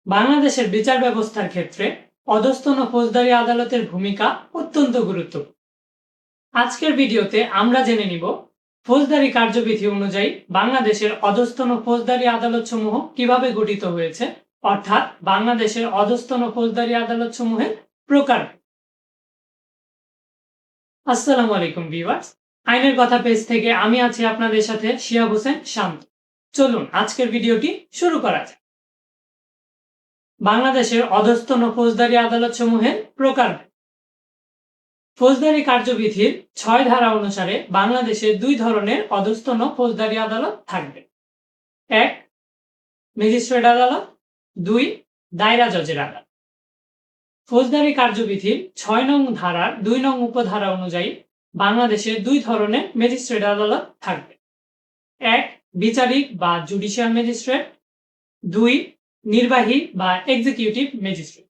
বাংলাদেশের বিচার ব্যবস্থার ক্ষেত্রে অধস্তন ফৌজদারি আদালতের ভূমিকা অত্যন্ত গুরুত্বপূর্ণ। আজকের ভিডিওতে আমরা জেনে নিব ফৌজদারি কার্যবিধি অনুযায়ী বাংলাদেশের অধস্তন ফৌজদারি আদালত সমূহ কিভাবে গঠিত হয়েছে, অর্থাৎ বাংলাদেশের অধস্তন ফৌজদারি আদালত সমূহের প্রকার। আসসালামু আলাইকুম ভিউয়ার্স, আইনের কথা পেজ থেকে আমি আছি আপনাদের সাথে শিহাব হোসেন শান্ত। চলুন আজকের ভিডিওটি শুরু করা যাক। বাংলাদেশের অধস্তন ফৌজদারি আদালত সমূহের প্রকার। ফৌজদারি কার্যবিধির ৬ ধারা অনুসারে বাংলাদেশে দুই ধরনের অধস্তন ফৌজদারি আদালত থাকবে। ১. ম্যাজিস্ট্রেট আদালত, ২. দায়রা জজের আদালত। ফৌজদারি কার্যবিধির ৬ নং ধারার ২ নং উপধারা অনুযায়ী বাংলাদেশে দুই ধরনের ম্যাজিস্ট্রেট আদালত থাকবে। ১. বিচারিক বা জুডিশিয়াল ম্যাজিস্ট্রেট, ২. নির্বাহী বা এক্সিকিউটিভ ম্যাজিস্ট্রেট।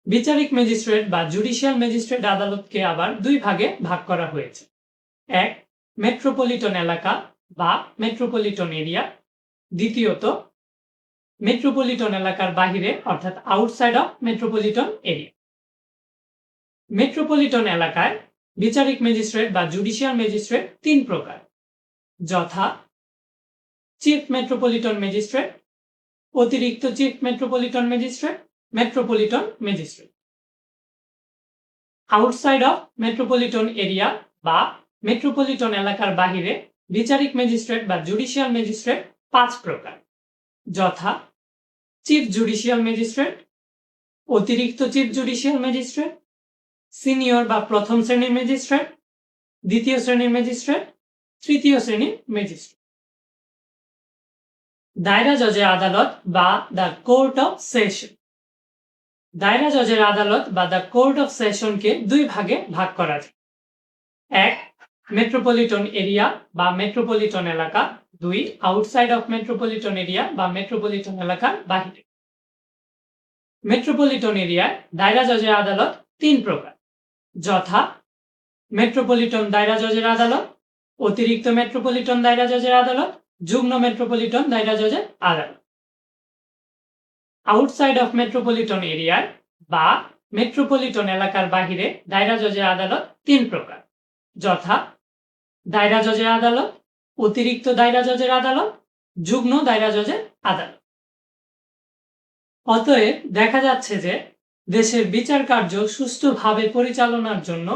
বিচারিক ম্যাজিস্ট্রেট বা জুডিশিয়াল ম্যাজিস্ট্রেট আদালতকে আবার দুই ভাগে ভাগ করা হয়েছে। ১. মেট্রোপলিটন এলাকা বা মেট্রোপলিটন এরিয়া, দ্বিতীয়ত মেট্রোপলিটন এলাকার বাহিরে অর্থাৎ outside of metropolitan area. Metropolitan এলাকায় বিচারিক ম্যাজিস্ট্রেট বা জুডিশিয়াল ম্যাজিস্ট্রেট তিন প্রকার, যথা চিফ মেট্রোপলিটন ম্যাজিস্ট্রেট, অতিরিক্ত chief metropolitan magistrate, metropolitan magistrate. Outside of metropolitan area বা মেট্রোপলিটন এলাকার বাহিরে বিচারিক ম্যাজিস্ট্রেট বা জুডিশিয়াল ম্যাজিস্ট্রেট পাঁচ প্রকার, যথা চিফ জুডিশিয়াল ম্যাজিস্ট্রেট, অতিরিক্ত চিফ জুডিশিয়াল ম্যাজিস্ট্রেট, সিনিয়র বা প্রথম শ্রেণীর ম্যাজিস্ট্রেট, দ্বিতীয় শ্রেণীর ম্যাজিস্ট্রেট, তৃতীয় শ্রেণীর ম্যাজিস্ট্রেট। দায়রা জজের আদালত বা দ্য কোর্ট অফ সেশন। দায়রা জজের আদালত বা দ্য কোর্ট অফ সেশনকে দুই ভাগে ভাগ করা যায়। ১. মেট্রোপলিটন এরিয়া বা মেট্রোপলিটন এলাকা, ২. আউটসাইড অফ মেট্রোপলিটন এরিয়া বা মেট্রোপলিটন এলাকার বাহিরে। মেট্রোপলিটন এরিয়ায় দায়রা জজের আদালত তিন প্রকার, যথা মেট্রোপলিটন দায়রা জজের আদালত, অতিরিক্ত মেট্রোপলিটন দায়রা জজের আদালত, যুগ্ম মেট্রোপলিটন দায়রা জজের আদালত। আউটসাইড অফ মেট্রোপলিটন এরিয়ায় বা মেট্রোপলিটন এলাকার বাহিরে দায়রা জজের আদালত তিন প্রকার, যথা দায়রা জজের আদালত, অতিরিক্ত দায়রা জজের আদালত, যুগ্ম দায়রা জজের আদালত। অতএব দেখা যাচ্ছে যে দেশের বিচার কার্য সুষ্ঠুভাবে পরিচালনার জন্য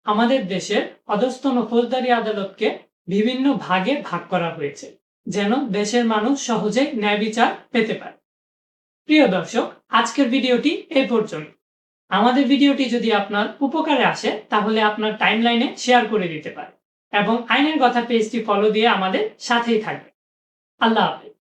আমাদের দেশের অধস্তন ফৌজদারি আদালতকে বিভিন্ন ভাগে ভাগ করা হয়েছে, যেন দেশের মানুষ সহজে ন্যায় বিচার পেতে পারে। প্রিয় দর্শক, আজকের ভিডিওটি এই পর্যন্ত। আমাদের ভিডিওটি যদি আপনার উপকারে আসে তাহলে আপনার টাইমলাইনে শেয়ার করে দিতে পারেন এবং আইনের কথা পেজটি ফলো দিয়ে আমাদের সাথেই থাকবে। আল্লাহ হাফেজ।